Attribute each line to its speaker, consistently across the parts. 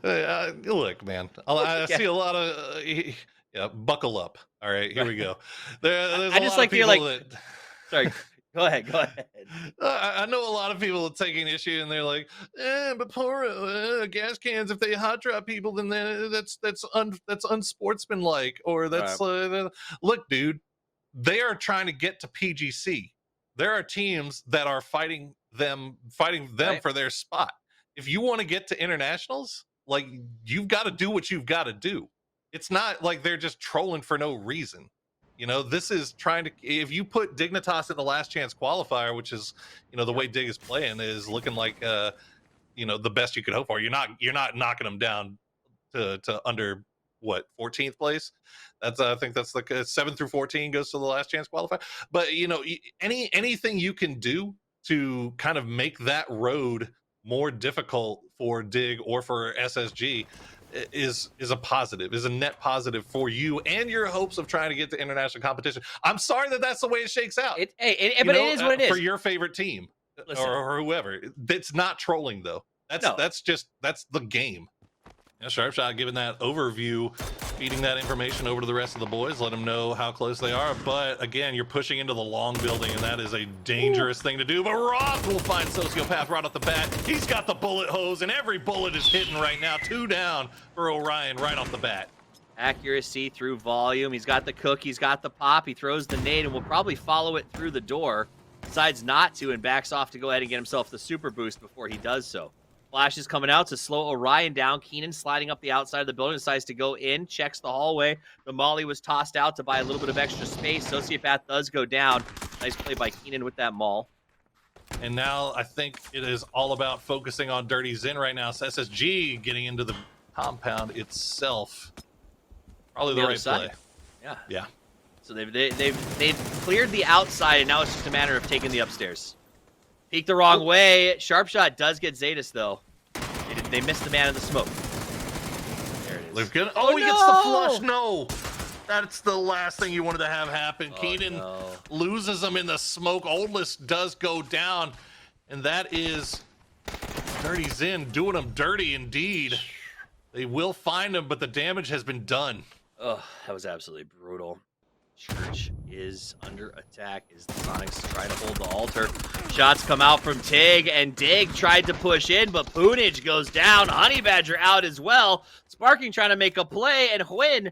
Speaker 1: Look, man, I
Speaker 2: Yeah.
Speaker 1: see a lot of yeah. Buckle up. All right, here we go. There's
Speaker 2: I
Speaker 1: a
Speaker 2: just
Speaker 1: lot of
Speaker 2: like to hear
Speaker 1: people
Speaker 2: like,
Speaker 1: that
Speaker 2: sorry, go ahead, go ahead.
Speaker 1: I know a lot of people taking issue, and they're like, but poor gas cans. If they hot drop people, then that's unsportsmanlike, or
Speaker 2: Right.
Speaker 1: that's look, dude. They are trying to get to PGC. There are teams that are fighting them
Speaker 2: Right.
Speaker 1: for their spot. If you want to get to internationals, like you've got to do what you've got to do. It's not like they're just trolling for no reason. This is trying to, if you put Dignitas in the last chance qualifier, which is, the
Speaker 2: Yep.
Speaker 1: way Dig is playing is looking like the best you could hope for. You're not knocking them down to under what 14th place. That's I think that's like 7 through 14 goes to the last chance qualifier. But anything you can do to kind of make that road more difficult for Dig or for SSG is a positive, is a net positive for you and your hopes of trying to get to international competition. I'm sorry that that's the way it shakes out.
Speaker 2: But it is what it
Speaker 1: For
Speaker 2: is.
Speaker 1: your favorite team
Speaker 2: Listen,
Speaker 1: or whoever. That's not trolling though. That's
Speaker 2: no,
Speaker 1: that's just that's the game. Yeah, Sharpshot giving that overview, feeding that information over to the rest of the boys, let them know how close they are. But again, you're pushing into the long building, and that is a dangerous thing to do. But Roth will find Sociopath right off the bat. He's got the bullet hose, and every bullet is hitting right now. 2 down for Orion right off the bat.
Speaker 2: accuracy through volume. He's got the cook, he's got the pop, he throws the nade, and will probably follow it through the door. Decides not to and backs off to go ahead and get himself the super boost before he does so. Flash is coming out to slow Orion down. Keenan sliding up the outside of the building, decides to go in, checks the hallway. The molly was tossed out to buy a little bit of extra space. Sociopath does go down. Nice play by Keenan with that maul.
Speaker 1: And now I think it is all about focusing on Dirty Zen right now. So SSG getting into the compound itself. Probably the right play. Yeah.
Speaker 2: So they've cleared the outside, and now it's just a matter of taking the upstairs. Peek the wrong way. Sharpshot does get Zetas, though. They missed the man in the smoke. There it is.
Speaker 1: He gets the flush. No. That's the last thing you wanted to have happen. Keenan loses him in the smoke. Oldless does go down. And that is Dirty Zen doing him dirty indeed. They will find him, but the damage has been done.
Speaker 2: Oh, that was absolutely brutal. Church is under attack as the Soniqs try to hold the altar. Shots come out from Tig, and Dig tried to push in, but Poonage goes down. Honey Badger out as well. Sparking trying to make a play, and Hwin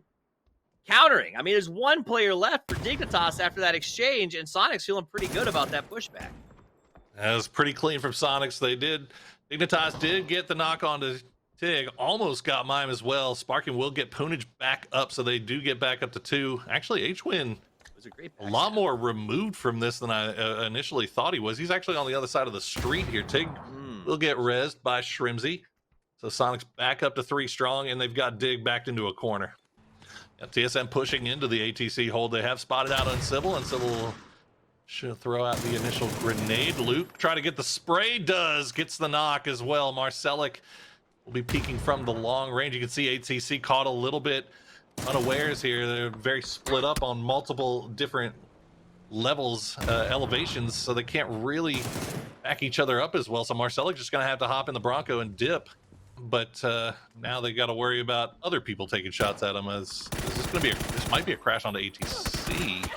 Speaker 2: countering. I mean, there's one player left for Dignitas after that exchange, and Soniqs feeling pretty good about that pushback.
Speaker 1: That was pretty clean from Soniqs. Dignitas did get the knock on to Tig, almost got Mime as well. Sparking will get Poonage back up, so they do get back up to 2. Actually, H-Win
Speaker 2: was a
Speaker 1: lot more removed from this than I initially thought he was. He's actually on the other side of the street here. Tig will get rezzed by Shrimsy. So Soniqs back up to 3 strong, and they've got Dig backed into a corner. TSM pushing into the ATC hold. They have spotted out Uncivil. Uncivil should throw out the initial grenade. Luke try to get the spray, gets the knock as well. Marcelic will be peeking from the long range. You can see ATC caught a little bit unawares here. They're very split up on multiple different levels, elevations, so they can't really back each other up as well. So Marcelic just going to have to hop in the Bronco and dip. But now they got to worry about other people taking shots at them. As this might be a crash onto ATC.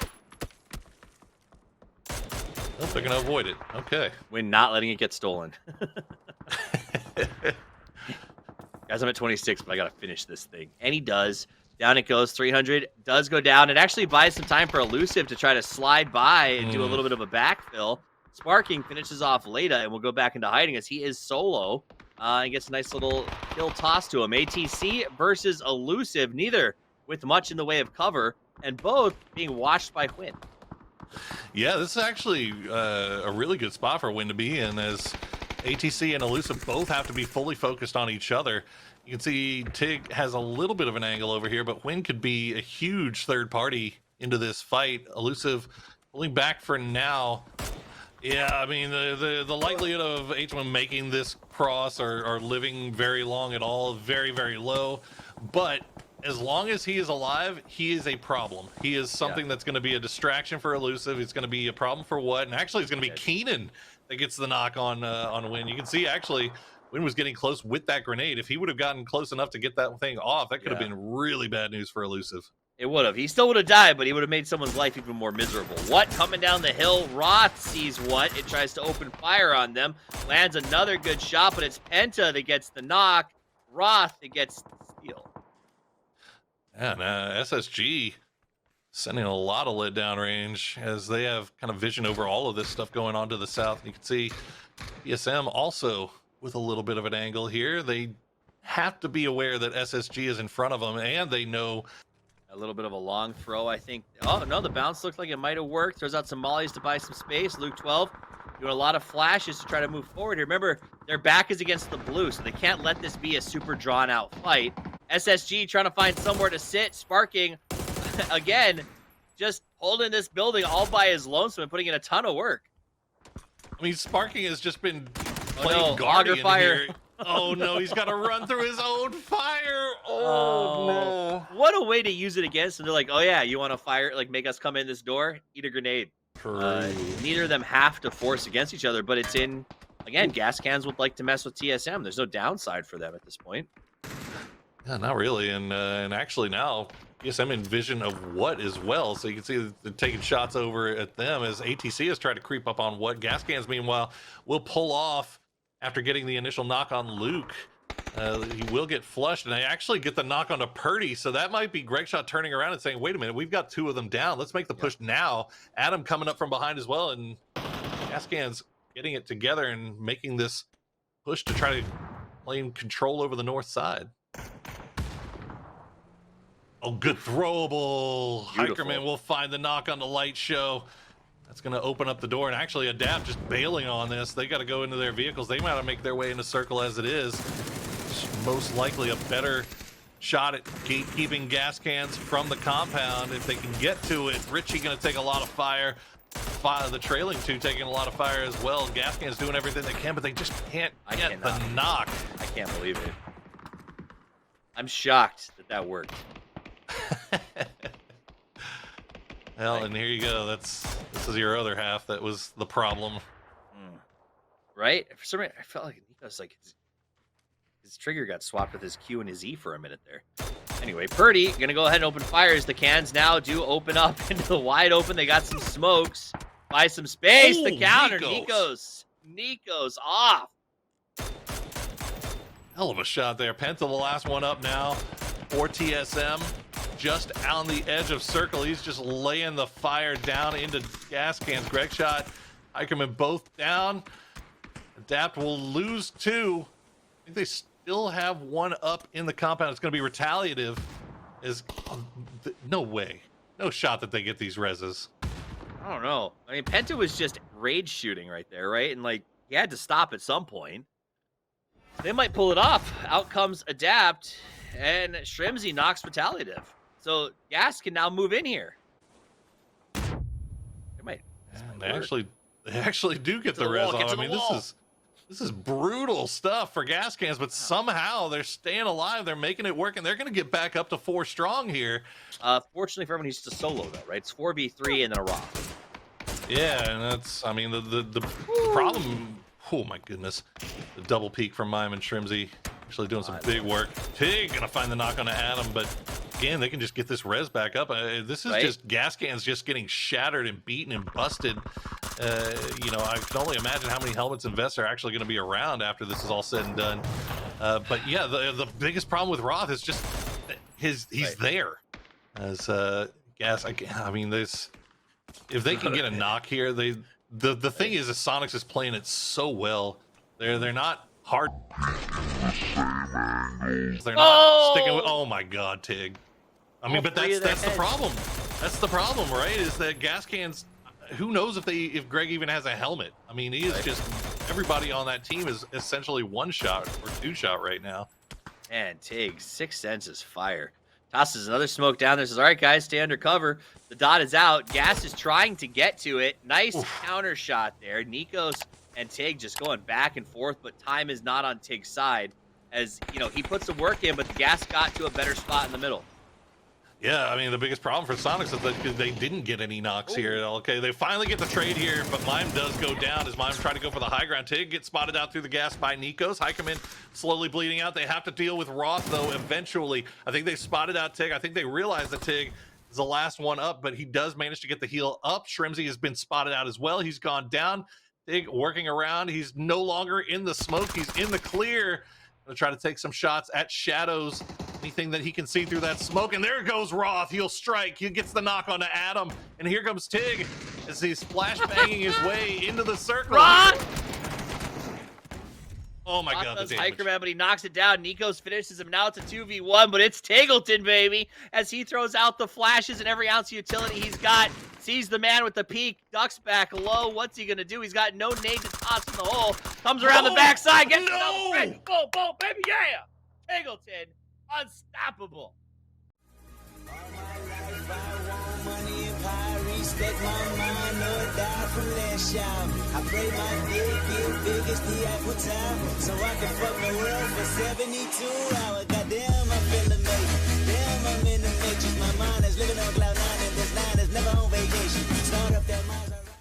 Speaker 1: Oh, they're going to avoid it. Okay.
Speaker 2: When not letting it get stolen. Guys, I'm at 26, but I got to finish this thing. And he does. Down it goes. 300 does go down. It actually buys some time for Elusive to try to slide by and do a little bit of a backfill. Sparking finishes off Leda and will go back into hiding as he is solo. And gets a nice little kill toss to him. ATC versus Elusive, neither with much in the way of cover, and both being watched by Hwin.
Speaker 1: Yeah, this is actually a really good spot for Hwin to be in, as ATC and Elusive both have to be fully focused on each other. You can see Tig has a little bit of an angle over here, but Hwin could be a huge third party into this fight. Elusive pulling back for now. Yeah, I mean, the likelihood of H1 making this cross or living very long at all, very, very low. But as long as he is alive, he is a problem. He is something that's going to be a distraction for Elusive. It's going to be a problem for what? And actually, it's going to be Keenan that gets the knock on Hwin. You can see, actually, Wynn was getting close with that grenade. If he would have gotten close enough to get that thing off, that could have been really bad news for Elusive.
Speaker 2: It would have. He still would have died, but he would have made someone's life even more miserable. What? Coming down the hill. Roth sees what? It tries to open fire on them. Lands another good shot, but it's Penta that gets the knock. Roth that gets the steal.
Speaker 1: And SSG sending a lot of lead down range as they have kind of vision over all of this stuff going on to the south. You can see PSM also with a little bit of an angle here. They have to be aware that SSG is in front of them, and they know.
Speaker 2: A little bit of a long throw, I think. Oh, no, the bounce looked like it might have worked. Throws out some mollies to buy some space. Luke 12 doing a lot of flashes to try to move forward here. Remember, their back is against the blue, so they can't let this be a super drawn-out fight. SSG trying to find somewhere to sit. Sparking, again, just holding this building all by his lonesome and putting in a ton of work.
Speaker 1: I mean, Sparking has just been playing Guardian
Speaker 2: auger fire.
Speaker 1: here. Oh, no, he's got to run through his own fire. Oh, no.
Speaker 2: What a way to use it against him. They're like, oh, yeah, you want to fire, like, make us come in this door? Eat a grenade. Neither of them have to force against each other, but it's in, again, gas cans would like to mess with TSM. There's no downside for them at this point.
Speaker 1: Yeah, not really. And actually now, TSM in vision of what as well. So you can see they're taking shots over at them as ATC has tried to creep up on what. Gas cans, meanwhile, will pull off after getting the initial knock on Luke. He will get flushed, and I actually get the knock onto Purdy, so that might be Gregshot turning around and saying, wait a minute, we've got two of them down. Let's make the push now. Adam coming up from behind as well, and Gascan's getting it together and making this push to try to claim control over the north side. Oh, good throwable.
Speaker 2: Beautiful.
Speaker 1: Hikerman will find the knock on the light show. That's going to open up the door, and actually Adapt just bailing on this. They got to go into their vehicles. They might have to make their way into circle as it is. Most likely a better shot at gatekeeping gas cans from the compound if they can get to it. Richie going to take a lot of fire. The trailing two taking a lot of fire as well. Gas cans doing everything they can, but they just can't get the knock.
Speaker 2: I can't believe it. I'm shocked that that worked.
Speaker 1: Well, and here you go. This is your other half. That was the problem.
Speaker 2: Right? For some reason, I felt like Nico's like his trigger got swapped with his Q and his E for a minute there. Anyway, Purdy gonna go ahead and open fires. The cans now do open up into the wide open. They got some smokes. Buy some space.
Speaker 1: Ooh,
Speaker 2: the counter.
Speaker 1: Nikos
Speaker 2: off.
Speaker 1: Hell of a shot there. Penta the last one up now for TSM. Just on the edge of circle. He's just laying the fire down into gas cans. Gregshot, Hikerman both down. Adapt will lose two. I think they still have one up in the compound. It's going to be retaliative. No way. No shot that they get these reses.
Speaker 2: I don't know. I mean, Penta was just rage shooting right there, right? And like, he had to stop at some point. They might pull it off. Out comes Adapt, and Shrimsy knocks retaliative. So Gas can now move in here. They might.
Speaker 1: They actually do get the res off. I mean, this is brutal stuff for gas cans, but somehow they're staying alive. They're making it work, and they're going to get back up to 4 strong here.
Speaker 2: Fortunately for everyone, he's just a solo though, right? It's 4v3 and then a raw.
Speaker 1: Yeah, and that's, I mean, the problem. Oh my goodness, the double peek from Mime and Shrimsy actually doing some big work. Pig gonna find the knock on Adam, but again, they can just get this res back up. This is just gas cans just getting shattered and beaten and busted. You know, I can only imagine how many helmets and vests are actually going to be around after this is all said and done. But yeah, the biggest problem with Roth is just he's there as gas. I mean, this if they can get a knock here, the thing is, Soniqs is playing it so well. They're not hard. They're not sticking with. Oh my God, Tig. I mean, but that's the problem. That's the problem, right? Is that gas cans. Who knows if Greg even has a helmet? I mean, he is just everybody on that team is essentially 1 shot or 2 shot right now.
Speaker 2: And Tig, 6 cents is fire. Tosses another smoke down there. Says, all right, guys, stay under cover. The dot is out. Gas is trying to get to it. Nice counter shot there. Nikos and Tig just going back and forth, but time is not on Tig's side. As, you know, he puts the work in, but the Gas got to a better spot in the middle.
Speaker 1: Yeah, I mean, the biggest problem for Soniqs is that they didn't get any knocks here. Okay, they finally get the trade here, but Mime does go down as Mime trying to go for the high ground. Tig gets spotted out through the gas by Nikos. Hikerman slowly bleeding out. They have to deal with Roth, though, eventually. I think they spotted out Tig. I think they realized that Tig is the last one up, but he does manage to get the heal up. Shrimzy has been spotted out as well. He's gone down. Tig working around. He's no longer in the smoke. He's in the clear. Gonna try to take some shots at Shadows. Anything that he can see through that smoke, and there goes Roth. He'll strike. He gets the knock onto Adam, and here comes Tig as he's splash banging his way into the circle.
Speaker 2: Roth!
Speaker 1: Oh my
Speaker 2: Roth
Speaker 1: god,
Speaker 2: does
Speaker 1: the damage.
Speaker 2: Hiker Man, but he knocks it down. Nikos finishes him. Now it's a 2v1, but it's Tigleton, baby, as he throws out the flashes and every ounce of utility he's got. Sees the man with the peak, ducks back low. What's he gonna do? He's got no nade to toss in the hole. Comes around the backside, gets another frame. Boom, boom, baby, yeah! Tigleton, unstoppable.
Speaker 3: All my life I want money and power, respect my mind, no doubt from last shout. I pray my dick get big as the Eiffel Tower, so I can fuck the world for 72 hours. Goddamn.